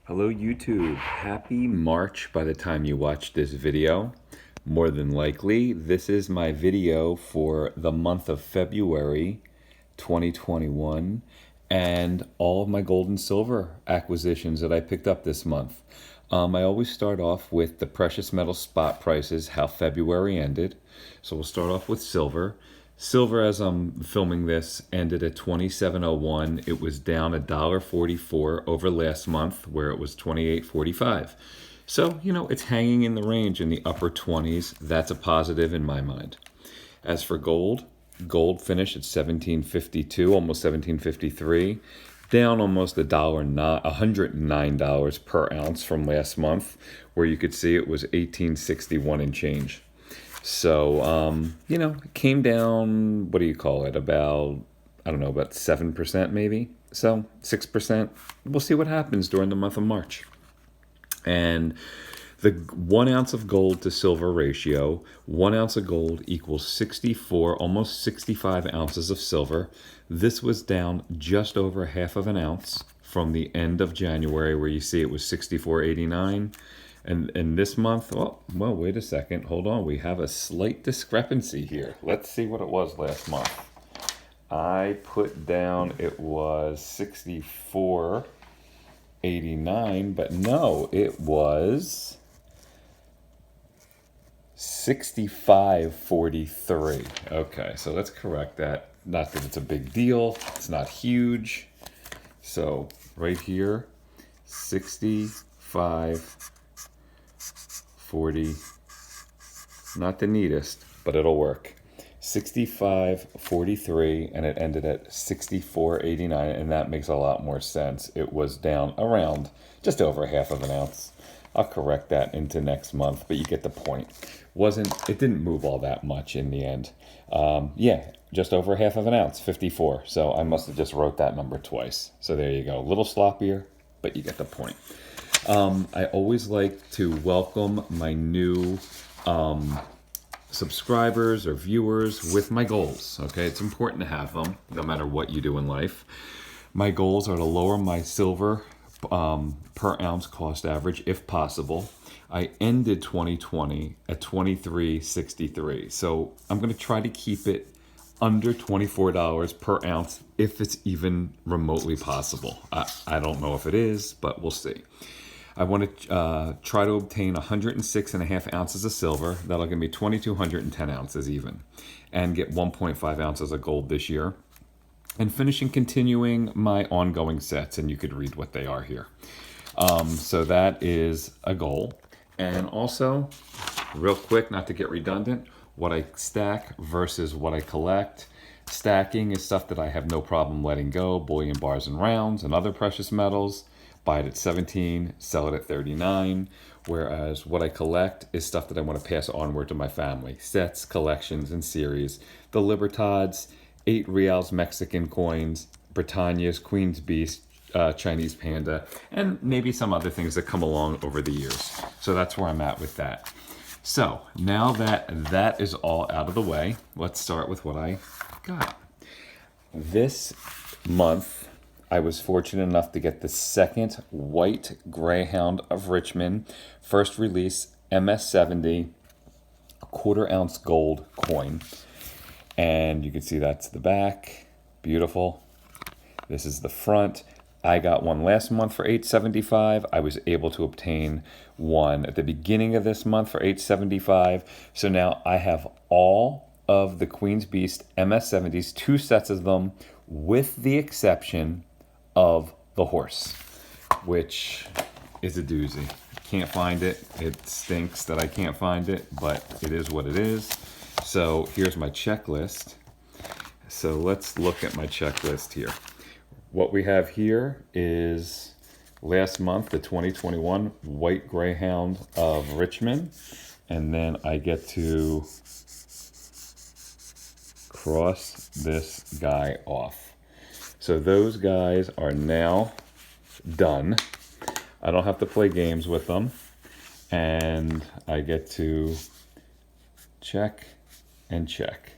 Hello YouTube, happy March by the time you watch this video. More than likely, this is my video for the month of February 2021 and all of my gold and silver acquisitions that I picked up this month. I always start off with the precious metal spot prices, how February ended. So we'll start off with silver. Silver, as I'm filming this, ended at 27.01. It was down $1.44 over last month, where it was 28.45. So, it's hanging in the range in the upper 20s. That's a positive in my mind. As for gold, gold finished at 17.52, almost 17.53, down almost $109 per ounce from last month, where you could see it was 18.61 and change. So, it came down, what do you call it, about 7% maybe? So, 6%. We'll see what happens during the month of March. And the 1 ounce of gold to silver ratio, 1 ounce of gold equals 64, almost 65 ounces of silver. This was down just over half of an ounce from the end of January, where you see it was 64.89. And this month, well, wait a second. Hold on. We have a slight discrepancy here. Let's see what it was last month. I put down it was 64.89, but no, it was 65.43. Okay, so let's correct that. Not that it's a big deal. It's not huge. So right here, 65.40, not the neatest, but it'll work. 65.43, and it ended at 64.89, and that makes a lot more sense. It was down around just over half of an ounce. I'll correct that into next month, but you get the point. It didn't move all that much in the end. Just over half of an ounce, 54. So I must have just wrote that number twice. So there you go. A little sloppier, but you get the point. I always like to welcome my new subscribers or viewers with my goals. Okay, it's important to have them no matter what you do in life. My goals are to lower my silver per ounce cost average if possible. I ended 2020 at 23.63, so I'm going to try to keep it under $24 per ounce if it's even remotely possible. I don't know if it is, but we'll see. I want to try to obtain 106.5 ounces of silver. That'll give me 2,210 ounces even, and get 1.5 ounces of gold this year. And continuing my ongoing sets, and you could read what they are here. So that is a goal. And also, real quick, not to get redundant, what I stack versus what I collect. Stacking is stuff that I have no problem letting go, bullion, bars, and rounds, and other precious metals. Buy it at 17, sell it at 39. Whereas what I collect is stuff that I want to pass onward to my family. Sets, collections, and series. The Libertads, 8 reals Mexican coins, Britannia's Queen's Beast, Chinese Panda, and maybe some other things that come along over the years. So that's where I'm at with that. So now that is all out of the way, let's start with what I got. This month, I was fortunate enough to get the second White Greyhound of Richmond, first release MS70, a 1/4 ounce gold coin. And you can see that's the back. Beautiful. This is the front. I got one last month for $8.75. I was able to obtain one at the beginning of this month for $8.75. So now I have all of the Queen's Beast MS70s, 2 sets of them, with the exception of the horse, which is a doozy. Can't find it. It stinks that I can't find it, but it is what it is. So here's my checklist. So let's look at my checklist here. What we have here is last month, the 2021 White Greyhound of Richmond. And then I get to cross this guy off. So those guys are now done. I don't have to play games with them. And I get to check and check.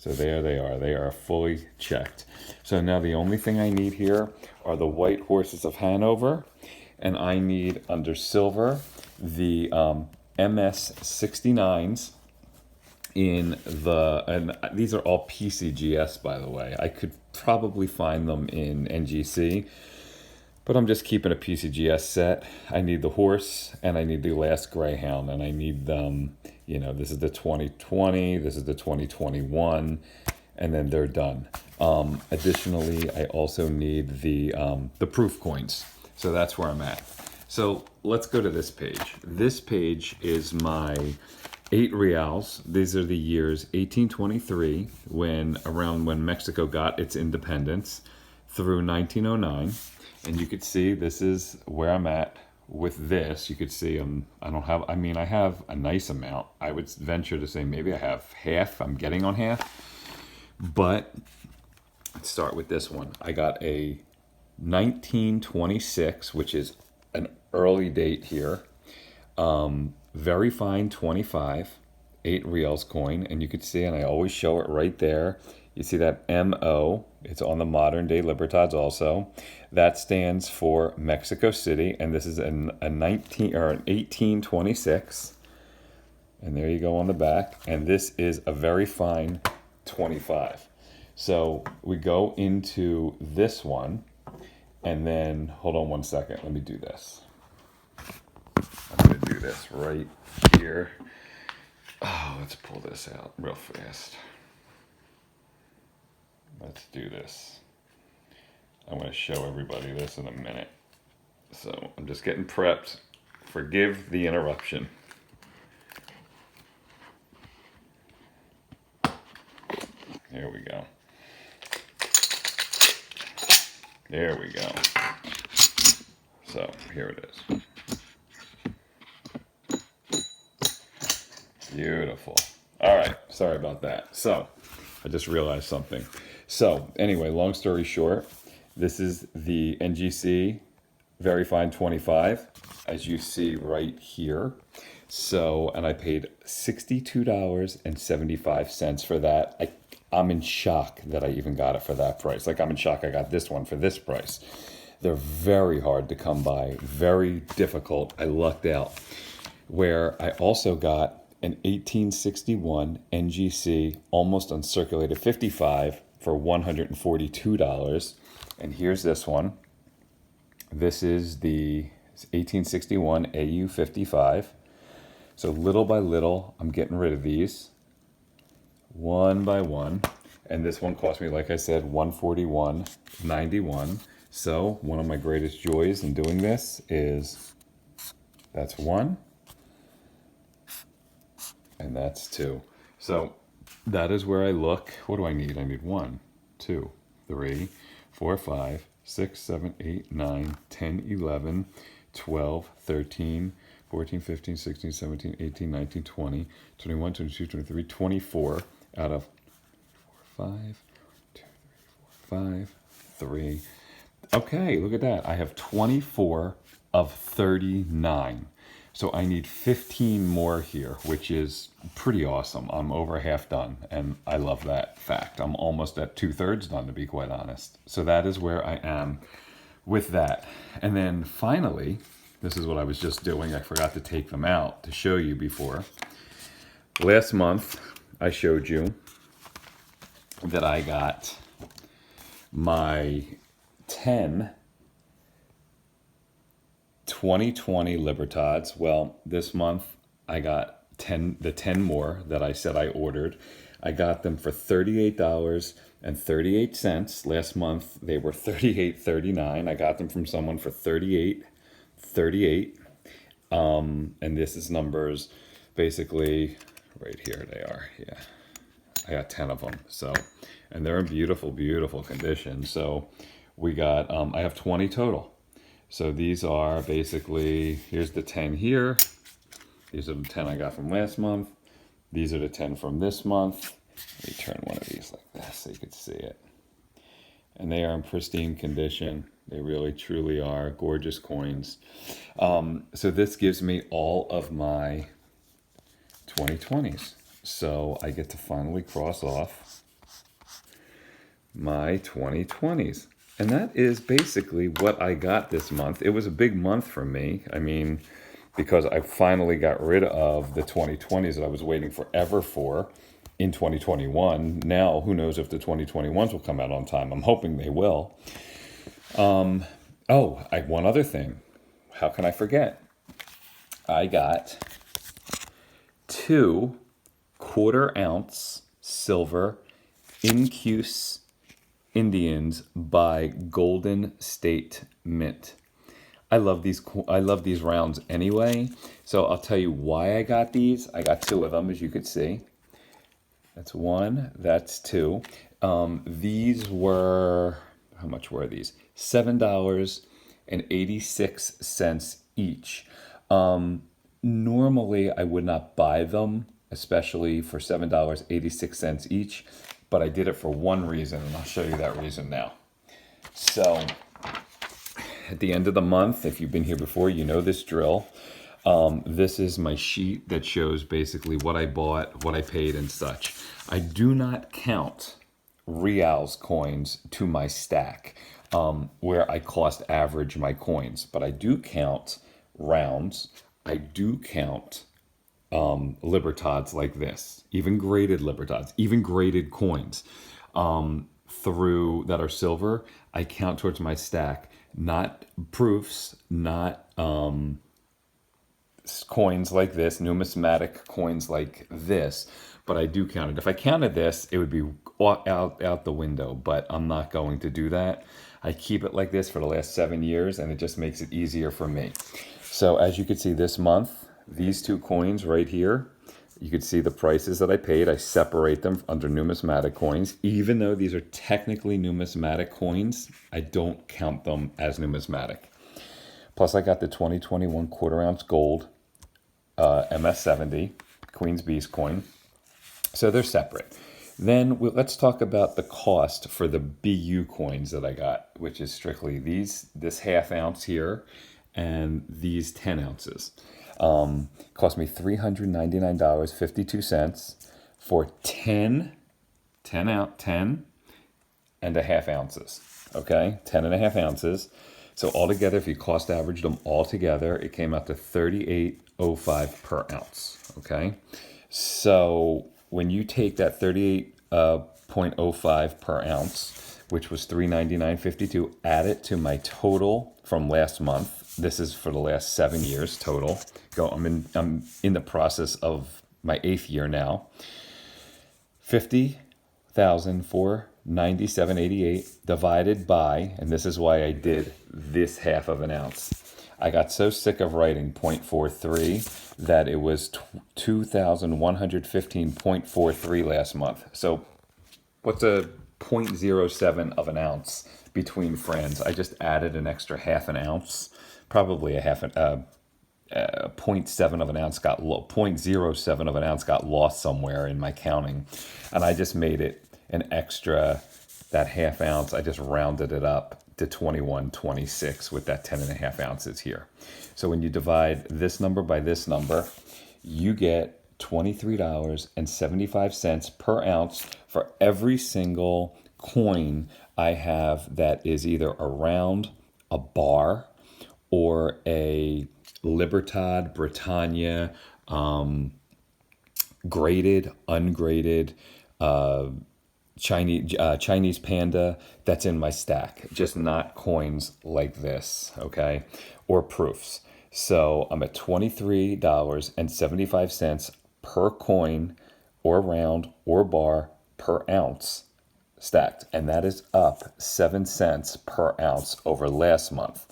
So there they are. They are fully checked. So now the only thing I need here are the White Horses of Hanover. and I need under silver the MS 69s in the, and these are all PCGS, by the way. I could probably find them in NGC, but I'm just keeping a PCGS set. I need the horse and I need the last greyhound, and I need them, you know, this is the 2020, this is the 2021, and then they're done. Additionally, I also need the proof coins. So that's where I'm at. So let's go to this page. This page is my 8 reals. These are the years 1823, around when Mexico got its independence, through 1909. And you could see this is where I'm at with this. You could see I have a nice amount. I would venture to say maybe I have half. I'm getting on half. But let's start with this one. I got a 1926, which is an early date here. Very fine 25, 8 reals coin. And you could see, and I always show it right there. You see that MO, it's on the modern day Libertads also. That stands for Mexico City, and this is a 1826. And there you go on the back. And this is a very fine 25. So we go into this one, and then, hold on one second, let me do this. I'm gonna do this right here. Oh, let's pull this out real fast. Let's do this. I'm going to show everybody this in a minute. So I'm just getting prepped. Forgive the interruption. Here we go. There we go. So here it is. Beautiful. All right. Sorry about that. So I just realized something. So anyway, long story short, this is the NGC Very Fine 25, as you see right here. So, and I paid $62.75 for that. I'm in shock that I even got it for that price. Like, I'm in shock I got this one for this price. They're very hard to come by, very difficult. I lucked out. Where I also got an 1861 NGC, almost uncirculated 55 for $142. And here's this one. This is the 1861 AU 55. So little by little, I'm getting rid of these one by one. And this one cost me, like I said, $141.91. So one of my greatest joys in doing this is, that's one, and that's 2. So that is where I look. What do I need? I need 1, 2, 3, 4, 5, 6, 7, 8, 9, 10, 11, 12, 13, 14, 15, 16, 17, 18, 19, 20, 21, 22, 23, 24 out of 4, 5, 2, 3, 4, 5, 3. Okay, look at that. I have 24 of 39. So I need 15 more here, which is pretty awesome. I'm over half done, and I love that fact. I'm almost at 2/3 done, to be quite honest. So that is where I am with that. And then finally, this is what I was just doing. I forgot to take them out to show you before. Last month, I showed you that I got my 10 2020 Libertads. Well, this month I got the 10 more that I said I ordered. I got them for $38.38. Last month they were $38.39. I got them from someone for $38.38. And this is numbers, basically right here they are. Yeah, I got 10 of them. So, and they're in beautiful, beautiful condition. So we got, I have 20 total. So these are basically, here's the 10 here. These are the 10 I got from last month. These are the 10 from this month. Let me turn one of these like this so you can see it. And they are in pristine condition. They really, truly are gorgeous coins. So this gives me all of my 2020s. So I get to finally cross off my 2020s. And that is basically what I got this month. It was a big month for me. I mean, because I finally got rid of the 2020s that I was waiting forever for in 2021. Now, who knows if the 2021s will come out on time. I'm hoping they will. One other thing. How can I forget? I got 2 quarter-ounce silver Incuse Indians by Golden State Mint. I love these rounds anyway. So I'll tell you why I got these. I got 2 of them, as you could see. That's 1. That's 2. These were, how much were these? $7.86 each. Normally, I would not buy them, especially for $7.86 each. But I did it for one reason, and I'll show you that reason now. So, at the end of the month, if you've been here before, you know this drill. This is my sheet that shows basically what I bought, what I paid, and such. I do not count reals coins to my stack, where I cost average my coins, but I do count rounds. I do count Libertads like this, even graded Libertads, even graded coins through that are silver. I count towards my stack, not proofs, not coins like this, numismatic coins like this, but I do count it. If I counted this, it would be out the window, but I'm not going to do that. I keep it like this for the last 7 years, and it just makes it easier for me. So as you can see this month, these 2 coins right here, you can see the prices that I paid. I separate them under numismatic coins. Even though these are technically numismatic coins, I don't count them as numismatic. Plus I got the 2021 quarter-ounce gold MS70 Queen's Beast coin. So they're separate. Then let's talk about the cost for the BU coins that I got, which is strictly this half ounce here and these 10 ounces. Cost me $399.52 for 10 and a half ounces. Okay, 10 and a half ounces. So altogether, if you cost averaged them all together, it came out to $38.05 per ounce. Okay, so when you take that 38.05 per ounce, which was $399.52, add it to my total from last month. This is for the last 7 years total. I'm in the process of my 8th year now. $50,497.88 divided by, and this is why I did this half of an ounce. I got so sick of writing 0.43 that it was 2,115.43 last month. So what's a 0.07 of an ounce between friends? I just added an extra half an ounce, probably a 0.7 of an ounce 0.07 of an ounce got lost somewhere in my counting, and I just made it an extra, that half ounce. I just rounded it up to 21.26 with that 10 and a half ounces here. So when you divide this number by this number, you get $23.75 per ounce for every single coin I have that is either a round, a bar, or a Libertad, Britannia, graded, ungraded, Chinese Panda that's in my stack, just not coins like this, okay, or proofs. So I'm at $23.75 per coin or round or bar per ounce stacked, and that is up 7 cents per ounce over last month.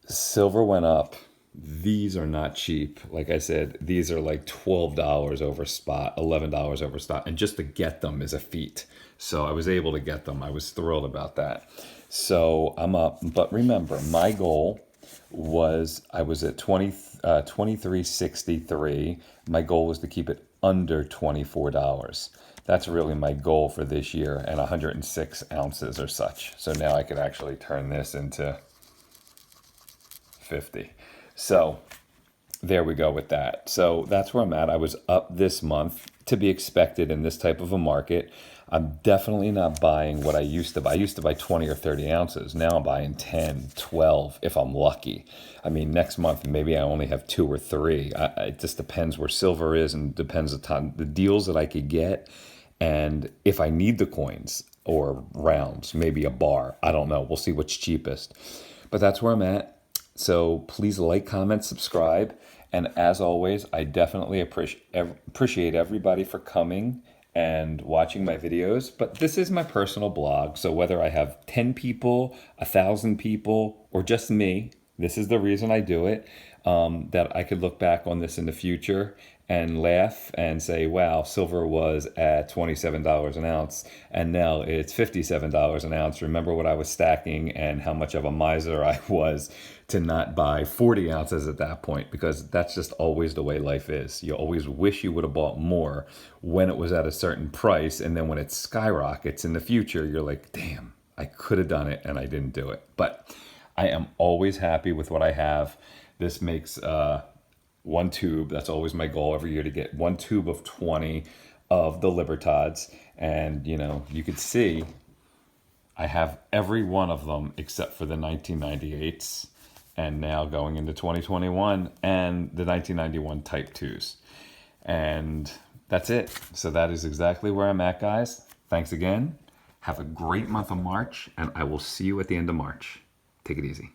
Silver went up. These are not cheap. Like I said, these are like $12 over spot, $11 over spot, and just to get them is a feat. So I was able to get them. I was thrilled about that. So I'm up, but remember, my goal was, I was at 23.63. My goal was to keep it under $24. That's really my goal for this year, and 106 ounces or such. So now I could actually turn this into 50. So there we go with that. So that's where I'm at. I was up this month to be expected in this type of a market. I'm definitely not buying what I used to buy. I used to buy 20 or 30 ounces. Now I'm buying 10, 12 if I'm lucky. I mean, next month, maybe I only have 2 or 3. It just depends where silver is and depends on the deals that I could get. And if I need the coins or rounds, maybe a bar. I don't know. We'll see what's cheapest. But that's where I'm at. So please like, comment, subscribe. And as always, I definitely appreciate everybody for coming and watching my videos. But this is my personal blog. So whether I have 10 people, 1,000 people, or just me, this is the reason I do it. That I could look back on this in the future and laugh and say, wow, silver was at $27 an ounce and now it's $57 an ounce. Remember what I was stacking and how much of a miser I was to not buy 40 ounces at that point, because that's just always the way life is. You always wish you would have bought more when it was at a certain price, and then when it skyrockets in the future, you're like, damn, I could have done it and I didn't do it. But I am always happy with what I have. This makes 1 tube. That's always my goal every year, to get 1 tube of 20 of the Libertads. And, you know, you could see I have every one of them except for the 1998s. And now going into 2021 and the 1991 Type 2s. And that's it. So that is exactly where I'm at, guys. Thanks again. Have a great month of March, and I will see you at the end of March. Take it easy.